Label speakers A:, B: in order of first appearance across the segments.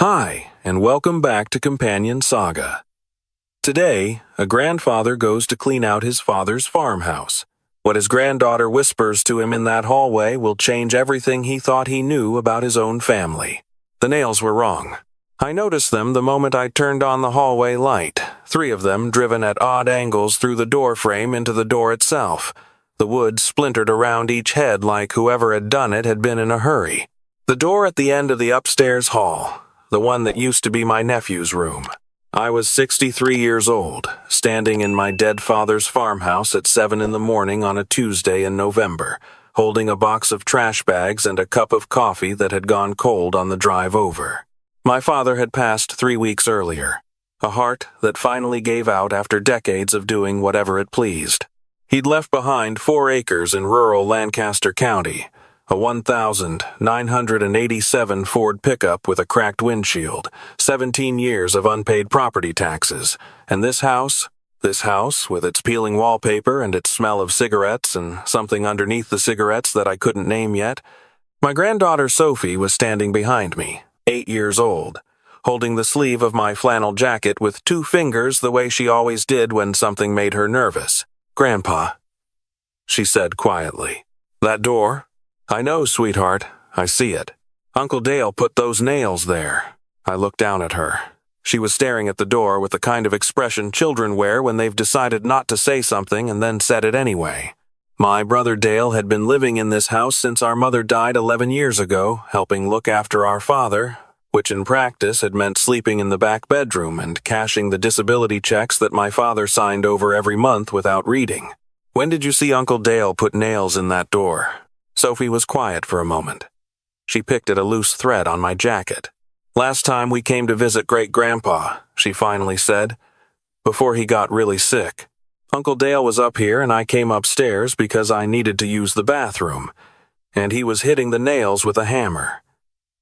A: Hi, and welcome back to Companion Saga. Today, a grandfather goes to clean out his father's farmhouse. What his granddaughter whispers to him in that hallway will change everything he thought he knew about his own family. The nails were wrong. I noticed them the moment I turned on the hallway light, 3 of them driven at odd angles through the door frame into the door itself. The wood splintered around each head like whoever had done it had been in a hurry. The door at the end of the upstairs hall, the one that used to be my nephew's room. I was 63 years old, standing in my dead father's farmhouse at 7 in the morning on a Tuesday in November, holding a box of trash bags and a cup of coffee that had gone cold on the drive over. My father had passed 3 weeks earlier, a heart that finally gave out after decades of doing whatever it pleased. He'd left behind 4 acres in rural Lancaster County, a 1,987 Ford pickup with a cracked windshield, 17 years of unpaid property taxes, and this house with its peeling wallpaper and its smell of cigarettes and something underneath the cigarettes that I couldn't name yet. My granddaughter Sophie was standing behind me, 8 years old, holding the sleeve of my flannel jacket with 2 fingers the way she always did when something made her nervous. "Grandpa," she said quietly. "That door?" "I know, sweetheart. I see it. Uncle Dale put those nails there." I looked down at her. She was staring at the door with the kind of expression children wear when they've decided not to say something and then said it anyway. My brother Dale had been living in this house since our mother died 11 years ago, helping look after our father, which in practice had meant sleeping in the back bedroom and cashing the disability checks that my father signed over every month without reading. "When did you see Uncle Dale put nails in that door?" Sophie was quiet for a moment. She picked at a loose thread on my jacket. "Last time we came to visit Great-Grandpa," she finally said, "before he got really sick. Uncle Dale was up here and I came upstairs because I needed to use the bathroom, and he was hitting the nails with a hammer.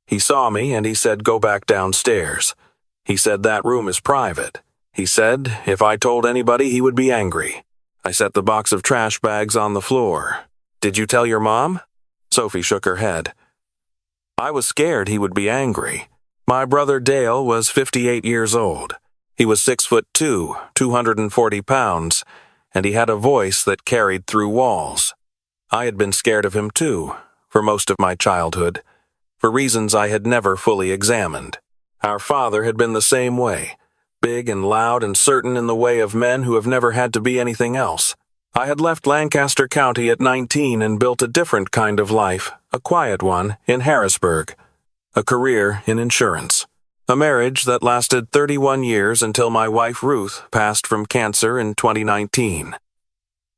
A: He saw me and he said, 'Go back downstairs.' He said that room is private. He said if I told anybody he would be angry. I set the box of trash bags on the floor. Did you tell your mom?" Sophie shook her head. "I was scared he would be angry. My brother Dale was 58 years old. He was 6'2", 240 pounds, and he had a voice that carried through walls. I had been scared of him too, for most of my childhood, for reasons I had never fully examined. Our father had been the same way, big and loud and certain in the way of men who have never had to be anything else. I had left Lancaster County at 19 and built a different kind of life, a quiet one, in Harrisburg. A career in insurance. A marriage that lasted 31 years until my wife Ruth passed from cancer in 2019.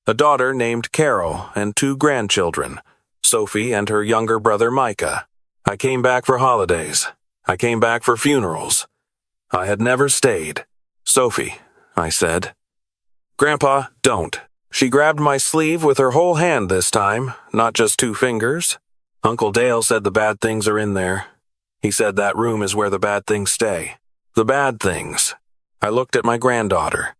A: A daughter named Carol and 2 grandchildren, Sophie and her younger brother Micah. I came back for holidays. I came back for funerals. I had never stayed. "Sophie," I said. "Grandpa, don't." She grabbed my sleeve with her whole hand this time, not just 2 fingers. "Uncle Dale said the bad things are in there. He said that room is where the bad things stay." The bad things. I looked at my granddaughter.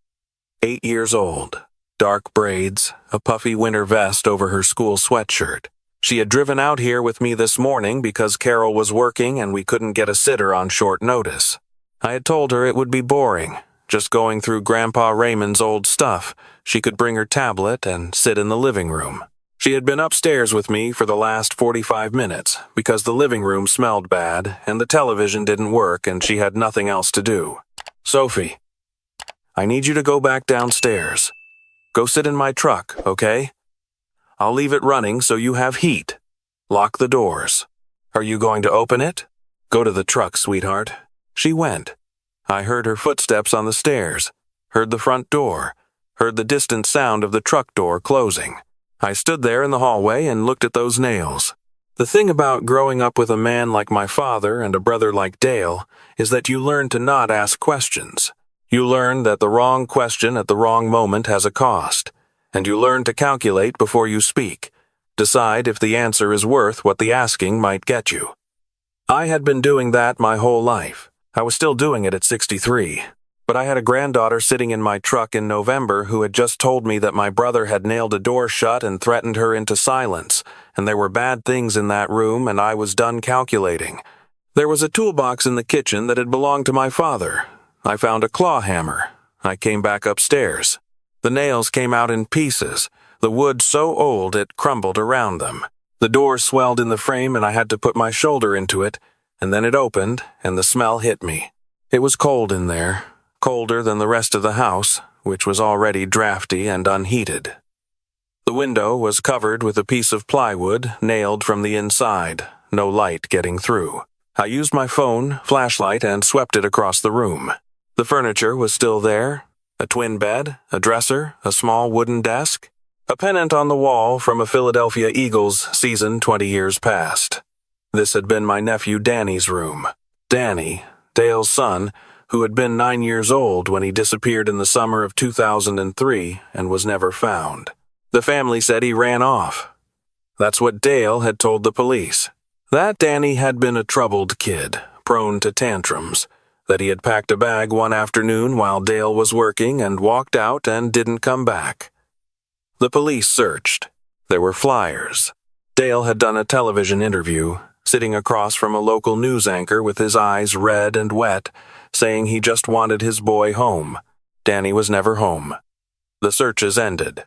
A: 8 years old, dark braids, a puffy winter vest over her school sweatshirt. She had driven out here with me this morning because Carol was working and we couldn't get a sitter on short notice. I had told her it would be boring, just going through Grandpa Raymond's old stuff. She could bring her tablet and sit in the living room. She had been upstairs with me for the last 45 minutes because the living room smelled bad and the television didn't work and she had nothing else to do. "Sophie, I need you to go back downstairs. Go sit in my truck, okay? I'll leave it running so you have heat. Lock the doors. Are you going to open it? Go to the truck, sweetheart." She went. I heard her footsteps on the stairs, heard the front door, heard the distant sound of the truck door closing. I stood there in the hallway and looked at those nails. The thing about growing up with a man like my father and a brother like Dale is that you learn to not ask questions. You learn that the wrong question at the wrong moment has a cost, and you learn to calculate before you speak, decide if the answer is worth what the asking might get you. I had been doing that my whole life. I was still doing it at 63. But I had a granddaughter sitting in my truck in November who had just told me that my brother had nailed a door shut and threatened her into silence, and there were bad things in that room and I was done calculating. There was a toolbox in the kitchen that had belonged to my father. I found a claw hammer. I came back upstairs. The nails came out in pieces, the wood so old it crumbled around them. The door swelled in the frame and I had to put my shoulder into it, and then it opened and the smell hit me. It was cold in there, colder than the rest of the house, which was already drafty and unheated. The window was covered with a piece of plywood nailed from the inside, no light getting through. I used my phone, flashlight, and swept it across the room. The furniture was still there, a twin bed, a dresser, a small wooden desk, a pennant on the wall from a Philadelphia Eagles season 20 years past. This had been my nephew Danny's room. Danny, Dale's son, who had been 9 years old when he disappeared in the summer of 2003 and was never found. The family said he ran off. That's what Dale had told the police. That Danny had been a troubled kid, prone to tantrums, that he had packed a bag one afternoon while Dale was working and walked out and didn't come back. The police searched. There were flyers. Dale had done a television interview, sitting across from a local news anchor with his eyes red and wet, saying he just wanted his boy home. Danny was never home. The searches ended.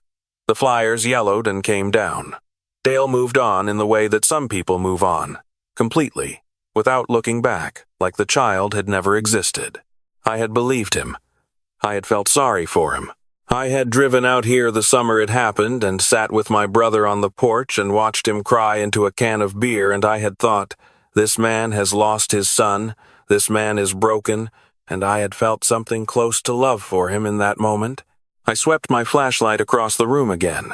A: The flyers yellowed and came down. Dale moved on in the way that some people move on, completely, without looking back, like the child had never existed. I had believed him. I had felt sorry for him. I had driven out here the summer it happened and sat with my brother on the porch and watched him cry into a can of beer, and I had thought, this man has lost his son, this man is broken, and I had felt something close to love for him in that moment. I swept my flashlight across the room again.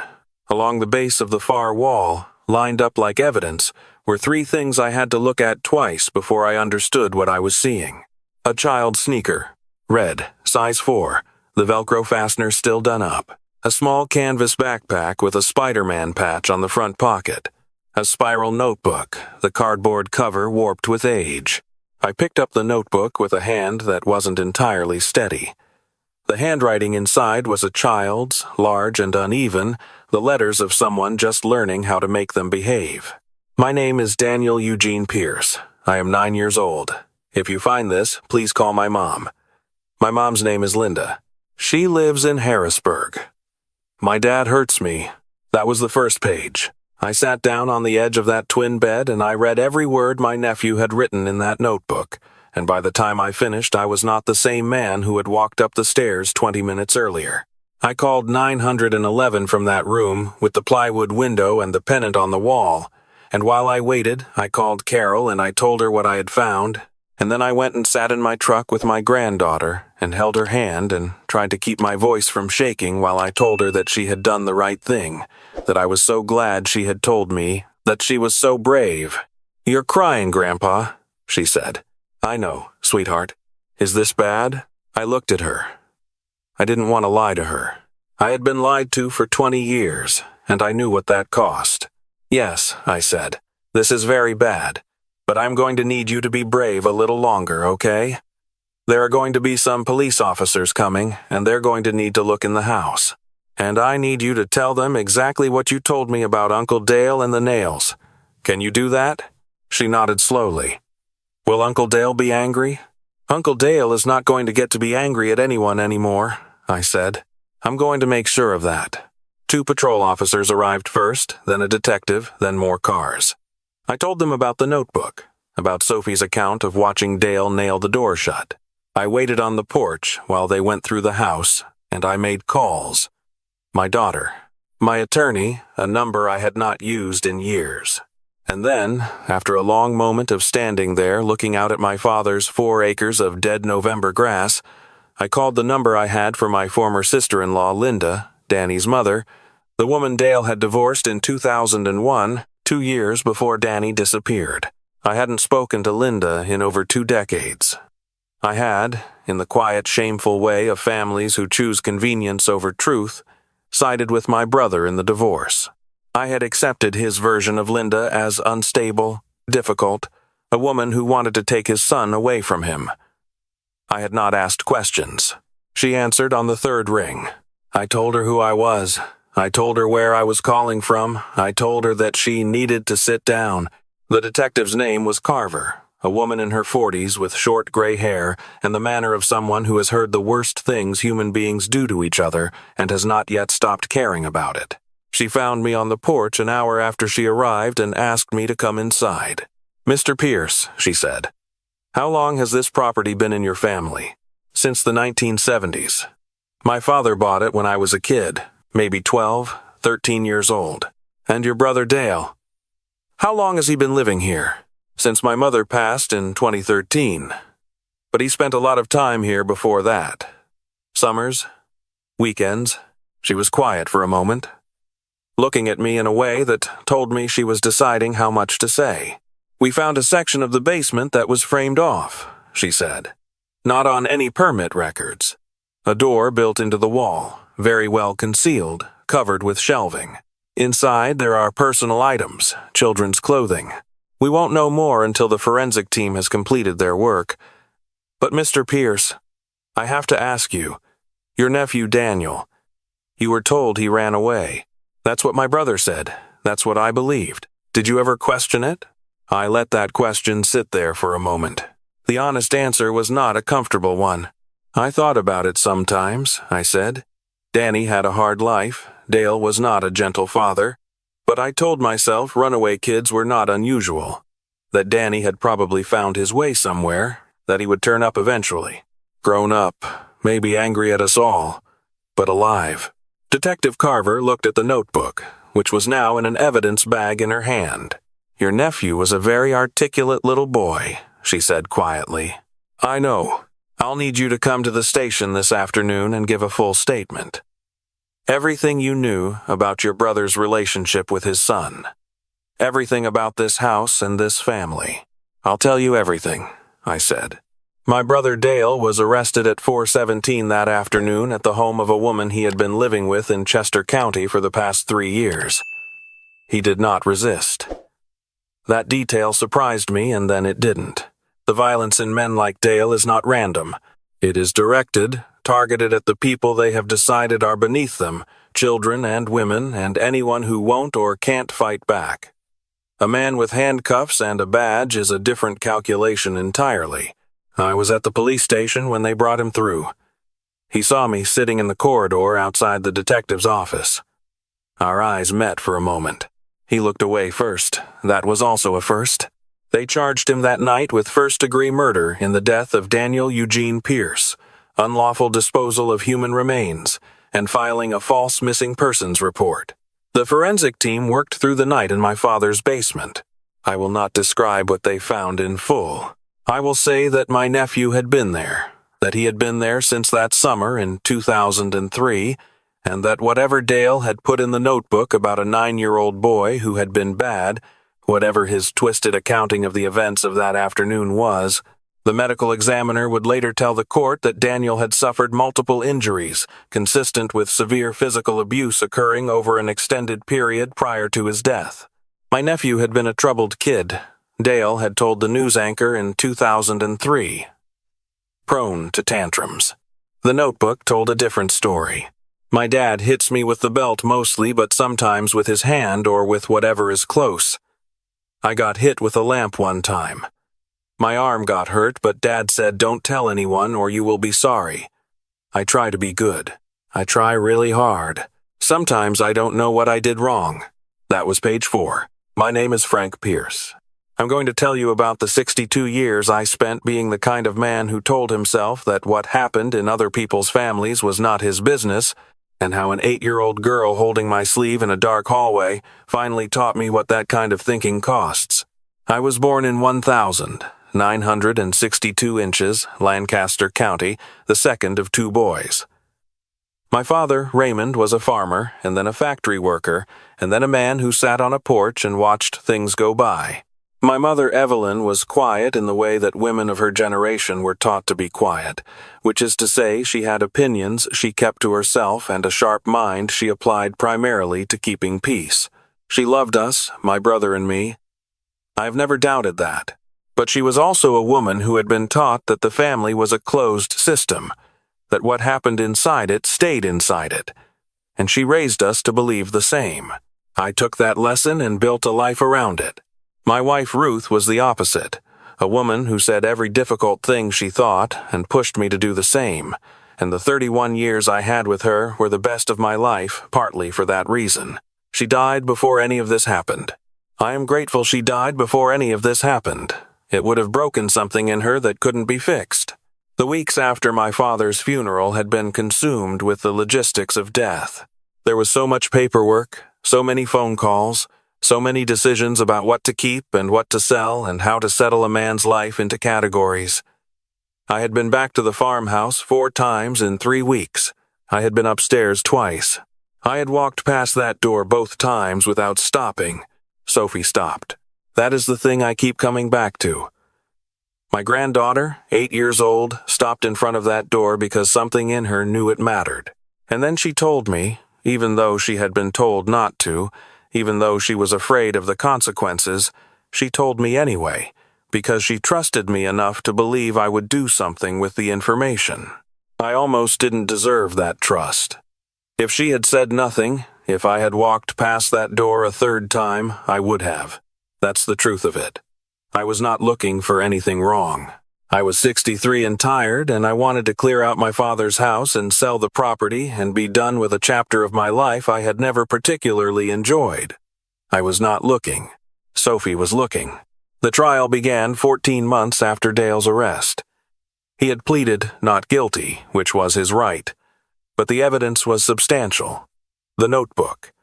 A: Along the base of the far wall, lined up like evidence, were 3 things I had to look at twice before I understood what I was seeing. A child's sneaker, red, size 4, the Velcro fastener still done up. A small canvas backpack with a Spider-Man patch on the front pocket. A spiral notebook, the cardboard cover warped with age. I picked up the notebook with a hand that wasn't entirely steady. The handwriting inside was a child's, large and uneven, the letters of someone just learning how to make them behave. My name is Daniel Eugene Pierce. I am 9 years old. If you find this, please call my mom. My mom's name is Linda. She lives in Harrisburg. My dad hurts me. That was the first page. I sat down on the edge of that twin bed and I read every word my nephew had written in that notebook, and by the time I finished I was not the same man who had walked up the stairs 20 minutes earlier. I called 911 from that room with the plywood window and the pennant on the wall, and while I waited I called Carol and I told her what I had found, and then I went and sat in my truck with my granddaughter and held her hand and tried to keep my voice from shaking while I told her that she had done the right thing, that I was so glad she had told me, that she was so brave. "You're crying, Grandpa," she said. "I know, sweetheart. Is this bad?" I looked at her. I didn't want to lie to her. I had been lied to for 20 years, and I knew what that cost. "Yes," I said, "this is very bad, but I'm going to need you to be brave a little longer, okay? There are going to be some police officers coming, and they're going to need to look in the house. And I need you to tell them exactly what you told me about Uncle Dale and the nails. Can you do that?" She nodded slowly. "Will Uncle Dale be angry?" "Uncle Dale is not going to get to be angry at anyone anymore," I said. "I'm going to make sure of that." 2 patrol officers arrived first, then a detective, then more cars. I told them about the notebook, about Sophie's account of watching Dale nail the door shut. I waited on the porch while they went through the house, and I made calls. My daughter, my attorney, a number I had not used in years. And then, after a long moment of standing there looking out at my father's 4 acres of dead November grass, I called the number I had for my former sister-in-law, Linda, Danny's mother, the woman Dale had divorced in 2001, 2 years before Danny disappeared. I hadn't spoken to Linda in over 2 decades. I had, in the quiet, shameful way of families who choose convenience over truth, sided with my brother in the divorce. I had accepted his version of Linda as unstable, difficult, a woman who wanted to take his son away from him. I had not asked questions. She answered on the 3rd ring. I told her who I was. I told her where I was calling from. I told her that she needed to sit down. The detective's name was Carver, a woman in her 40s with short gray hair and the manner of someone who has heard the worst things human beings do to each other and has not yet stopped caring about it. She found me on the porch an hour after she arrived and asked me to come inside. "Mr. Pierce," she said, "how long has this property been in your family?" "Since the 1970s. My father bought it when I was a kid, maybe 12, 13 years old. And your brother Dale? How long has he been living here?" "Since my mother passed in 2013. But he spent a lot of time here before that. Summers, weekends." She was quiet for a moment, looking at me in a way that told me she was deciding how much to say. "We found a section of the basement that was framed off," she said. "Not on any permit records. A door built into the wall, very well concealed, covered with shelving. Inside there are personal items, children's clothing. We won't know more until the forensic team has completed their work. But Mr. Pierce, I have to ask you, your nephew Daniel, you were told he ran away. That's what my brother said. That's what I believed. Did you ever question it?" I let that question sit there for a moment. The honest answer was not a comfortable one. "I thought about it sometimes," I said. "Danny had a hard life. Dale was not a gentle father. But I told myself runaway kids were not unusual. That Danny had probably found his way somewhere, that he would turn up eventually. Grown up, maybe angry at us all, but alive." Detective Carver looked at the notebook, which was now in an evidence bag in her hand. "Your nephew was a very articulate little boy," she said quietly. "I know. I'll need you to come to the station this afternoon and give a full statement. Everything you knew about your brother's relationship with his son. Everything about this house and this family." "I'll tell you everything," I said. "My brother Dale was arrested at 417 that afternoon at the home of a woman he had been living with in Chester County for the past 3 years. He did not resist. That detail surprised me, and then it didn't. The violence in men like Dale is not random. It is directed, targeted at the people they have decided are beneath them, children and women and anyone who won't or can't fight back. A man with handcuffs and a badge is a different calculation entirely. I was at the police station when they brought him through. He saw me sitting in the corridor outside the detective's office. Our eyes met for a moment. He looked away first. That was also a first. They charged him that night with first-degree murder in the death of Daniel Eugene Pierce, unlawful disposal of human remains, and filing a false missing persons report. The forensic team worked through the night in my father's basement. I will not describe what they found in full. I will say that my nephew had been there, that he had been there since that summer in 2003, and that whatever Dale had put in the notebook about a 9-year-old boy who had been bad, whatever his twisted accounting of the events of that afternoon was, the medical examiner would later tell the court that Daniel had suffered multiple injuries, consistent with severe physical abuse occurring over an extended period prior to his death. My nephew had been a troubled kid. Dale had told the news anchor in 2003. Prone to tantrums. The notebook told a different story. My dad hits me with the belt mostly, but sometimes with his hand or with whatever is close. I got hit with a lamp one time. My arm got hurt, but Dad said, "Don't tell anyone or you will be sorry." I try to be good. I try really hard. Sometimes I don't know what I did wrong. That was page 4. My name is Frank Pierce. I'm going to tell you about the 62 years I spent being the kind of man who told himself that what happened in other people's families was not his business, and how an 8-year-old girl holding my sleeve in a dark hallway finally taught me what that kind of thinking costs. I was born in 1,962 inches, Lancaster County, the second of 2 boys. My father, Raymond, was a farmer, and then a factory worker, and then a man who sat on a porch and watched things go by. My mother, Evelyn, was quiet in the way that women of her generation were taught to be quiet, which is to say she had opinions she kept to herself and a sharp mind she applied primarily to keeping peace. She loved us, my brother and me. I have never doubted that. But she was also a woman who had been taught that the family was a closed system, that what happened inside it stayed inside it, and she raised us to believe the same. I took that lesson and built a life around it. My wife Ruth was the opposite. a woman who said every difficult thing she thought and pushed me to do the same, and the 31 years I had with her were the best of my life, partly for that reason. She died before any of this happened. I am grateful she died before any of this happened. It would have broken something in her that couldn't be fixed. The weeks after my father's funeral had been consumed with the logistics of death. There was so much paperwork, so many phone calls, so many decisions about what to keep and what to sell and how to settle a man's life into categories. I had been back to the farmhouse 4 times in 3 weeks. I had been upstairs twice. I had walked past that door both times without stopping. Sophie stopped. That is the thing I keep coming back to. My granddaughter, 8 years old, stopped in front of that door because something in her knew it mattered. And then she told me, even though she had been told not to, even though she was afraid of the consequences, she told me anyway, because she trusted me enough to believe I would do something with the information. I almost didn't deserve that trust. If she had said nothing, if I had walked past that door a 3rd time, I would have. That's the truth of it. I was not looking for anything wrong. I was 63 and tired, and I wanted to clear out my father's house and sell the property and be done with a chapter of my life I had never particularly enjoyed. I was not looking. Sophie was looking. The trial began 14 months after Dale's arrest. He had pleaded not guilty, which was his right. But the evidence was substantial. The notebook.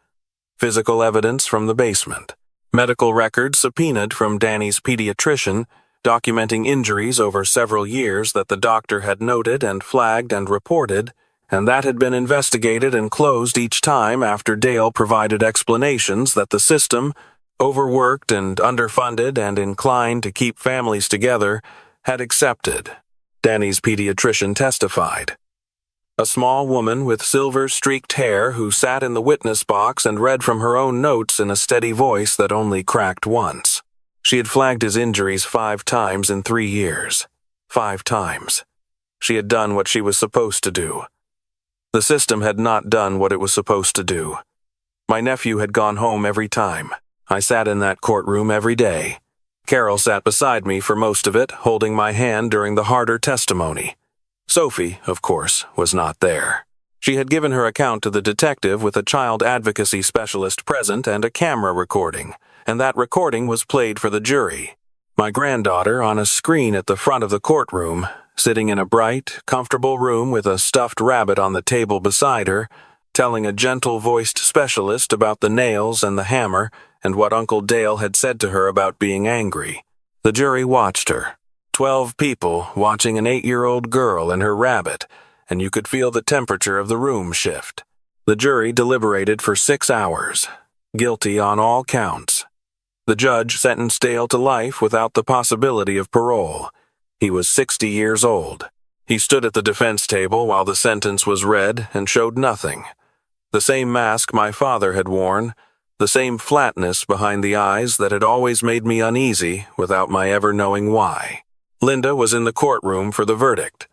A: Physical evidence from the basement. Medical records subpoenaed from Danny's pediatrician, documenting injuries over several years that the doctor had noted and flagged and reported, and that had been investigated and closed each time after Dale provided explanations that the system, overworked and underfunded and inclined to keep families together, had accepted. Danny's pediatrician testified. A small woman with silver-streaked hair who sat in the witness box and read from her own notes in a steady voice that only cracked once. She had flagged his injuries 5 times in 3 years. 5 times. She had done what she was supposed to do. The system had not done what it was supposed to do. My nephew had gone home every time. I sat in that courtroom every day. Carol sat beside me for most of it, holding my hand during the harder testimony. Sophie, of course, was not there. She had given her account to the detective with a child advocacy specialist present and a camera recording, and that recording was played for the jury. My granddaughter on a screen at the front of the courtroom, sitting in a bright, comfortable room with a stuffed rabbit on the table beside her, telling a gentle-voiced specialist about the nails and the hammer and what Uncle Dale had said to her about being angry. The jury watched her. 12 people watching an 8-year-old girl and her rabbit, and you could feel the temperature of the room shift. The jury deliberated for 6 hours, guilty on all counts. The judge sentenced Dale to life without the possibility of parole. He was 60 years old. He stood at the defense table while the sentence was read and showed nothing. The same mask my father had worn, the same flatness behind the eyes that had always made me uneasy without my ever knowing why. Linda was in the courtroom for the verdict.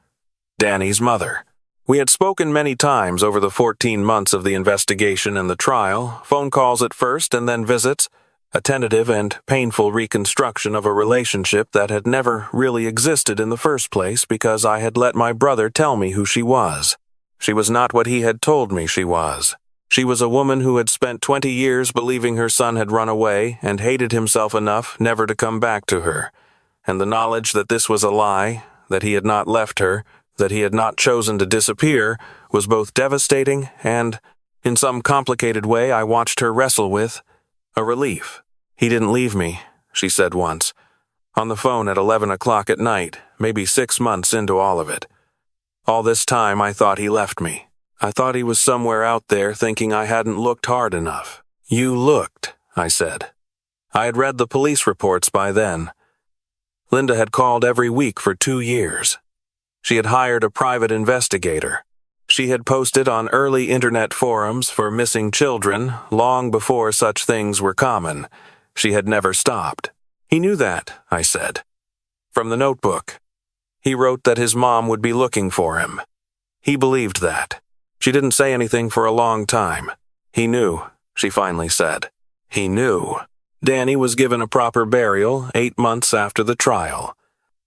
A: Danny's mother. We had spoken many times over the 14 months of the investigation and the trial, phone calls at first and then visits, a tentative and painful reconstruction of a relationship that had never really existed in the first place because I had let my brother tell me who she was. She was not what he had told me she was. She was a woman who had spent 20 years believing her son had run away and hated himself enough never to come back to her. And the knowledge that this was a lie, that he had not left her, that he had not chosen to disappear, was both devastating and, in some complicated way I watched her wrestle with, a relief. He didn't leave me, she said once, on the phone at 11 o'clock at night, maybe 6 months into all of it. All this time I thought he left me. I thought he was somewhere out there thinking I hadn't looked hard enough. You looked, I said. I had read the police reports by then. Linda had called every week for 2 years. She had hired a private investigator. She had posted on early internet forums for missing children long before such things were common. She had never stopped. He knew that, I said. From the notebook. He wrote that his mom would be looking for him. He believed that. She didn't say anything for a long time. He knew, she finally said. He knew. Danny was given a proper burial 8 months after the trial.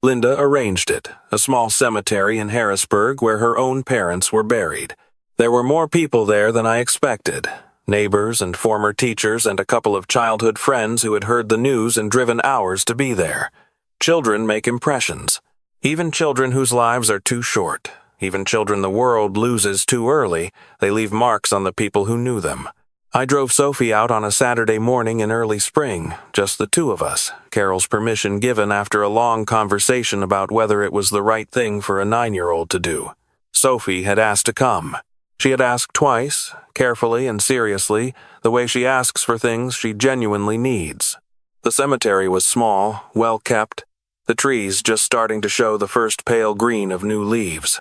A: Linda arranged it, a small cemetery in Harrisburg where her own parents were buried. There were more people there than I expected. Neighbors and former teachers and a couple of childhood friends who had heard the news and driven hours to be there. Children make impressions. Even children whose lives are too short. Even children the world loses too early, they leave marks on the people who knew them. I drove Sophie out on a Saturday morning in early spring, just the two of us, Carol's permission given after a long conversation about whether it was the right thing for a 9-year-old to do. Sophie had asked to come. She had asked twice, carefully and seriously, the way she asks for things she genuinely needs. The cemetery was small, well kept, the trees just starting to show the first pale green of new leaves.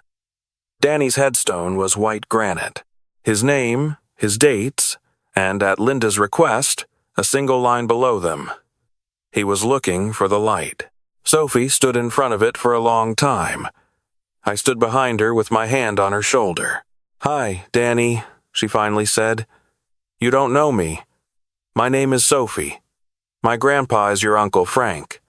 A: Danny's headstone was white granite. His name, his dates, and at Linda's request, a single line below them. He was looking for the light. Sophie stood in front of it for a long time. I stood behind her with my hand on her shoulder. "Hi, Danny," she finally said. "You don't know me. My name is Sophie. My grandpa is your Uncle Frank."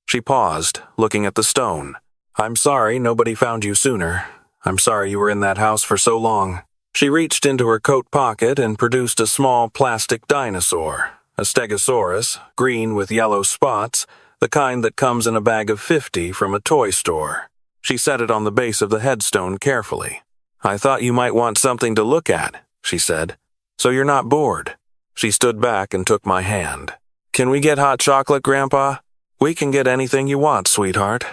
A: She paused, looking at the stone. "I'm sorry nobody found you sooner. I'm sorry you were in that house for so long." She reached into her coat pocket and produced a small plastic dinosaur, a stegosaurus, green with yellow spots, the kind that comes in a bag of 50 from a toy store. She set it on the base of the headstone carefully. "I thought you might want something to look at," she said, "so you're not bored." She stood back and took my hand. "Can we get hot chocolate, Grandpa?" "We can get anything you want, sweetheart."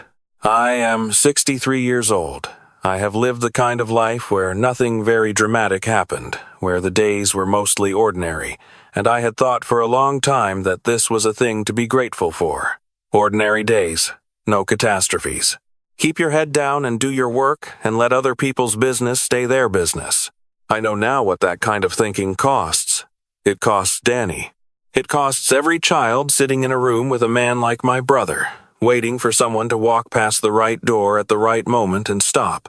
A: I am 63 years old. I have lived the kind of life where nothing very dramatic happened, where the days were mostly ordinary, and I had thought for a long time that this was a thing to be grateful for. Ordinary days, no catastrophes. Keep your head down and do your work, and let other people's business stay their business. I know now what that kind of thinking costs. It costs Danny. It costs every child sitting in a room with a man like my brother, waiting for someone to walk past the right door at the right moment and stop.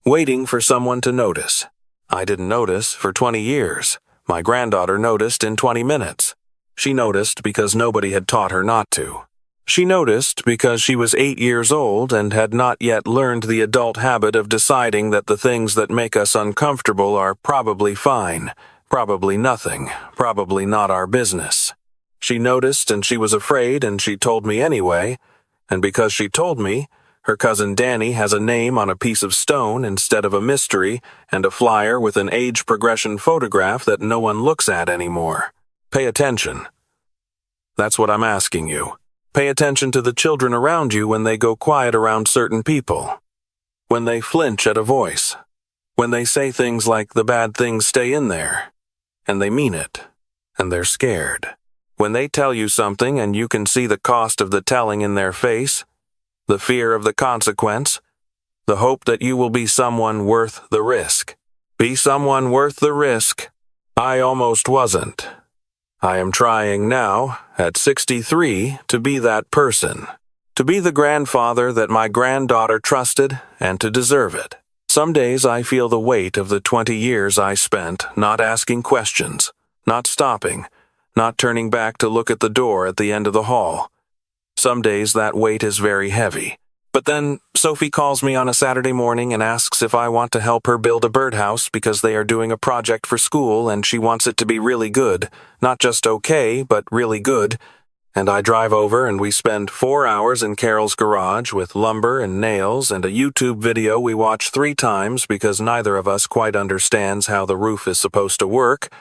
A: Waiting for someone to notice. I didn't notice for 20 years. My granddaughter noticed in 20 minutes. She noticed because nobody had taught her not to. She noticed because she was 8 years old and had not yet learned the adult habit of deciding that the things that make us uncomfortable are probably fine, probably nothing, probably not our business. She noticed and she was afraid and she told me anyway, and because she told me, her cousin Danny has a name on a piece of stone instead of a mystery and a flyer with an age progression photograph that no one looks at anymore. Pay attention. That's what I'm asking you. Pay attention to the children around you when they go quiet around certain people. When they flinch at a voice. When they say things like the bad things stay in there. And they mean it. And they're scared. When they tell you something and you can see the cost of the telling in their face, the fear of the consequence, the hope that you will be someone worth the risk. Be someone worth the risk. I almost wasn't. I am trying now, at 63, to be that person. To be the grandfather that my granddaughter trusted and to deserve it. Some days I feel the weight of the 20 years I spent not asking questions, not stopping, not turning back to look at the door at the end of the hall. Some days that weight is very heavy. But then Sophie calls me on a Saturday morning and asks if I want to help her build a birdhouse because they are doing a project for school and she wants it to be really good. Not just okay, but really good. And I drive over and we spend 4 hours in Carol's garage with lumber and nails and a YouTube video we watch 3 times because neither of us quite understands how the roof is supposed to work.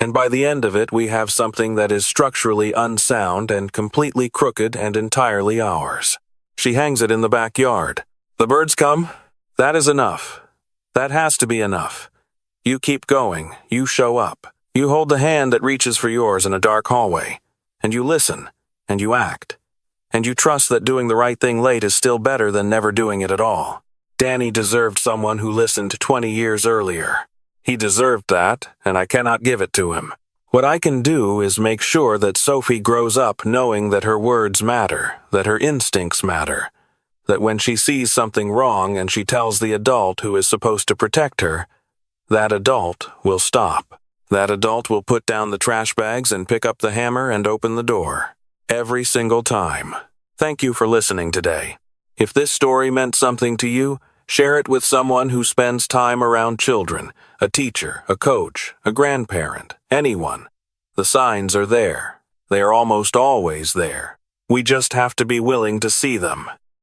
A: And by the end of it, we have something that is structurally unsound and completely crooked and entirely ours. She hangs it in the backyard. The birds come. That is enough. That has to be enough. You keep going. You show up. You hold the hand that reaches for yours in a dark hallway. And you listen. And you act. And you trust that doing the right thing late is still better than never doing it at all. Danny deserved someone who listened 20 years earlier. He deserved that, and I cannot give it to him. What I can do is make sure that Sophie grows up knowing that her words matter, that her instincts matter, that when she sees something wrong and she tells the adult who is supposed to protect her, that adult will stop. That adult will put down the trash bags and pick up the hammer and open the door. Every single time. Thank you for listening today. If this story meant something to you, share it with someone who spends time around children, a teacher, a coach, a grandparent, anyone. The signs are there. They are almost always there. We just have to be willing to see them.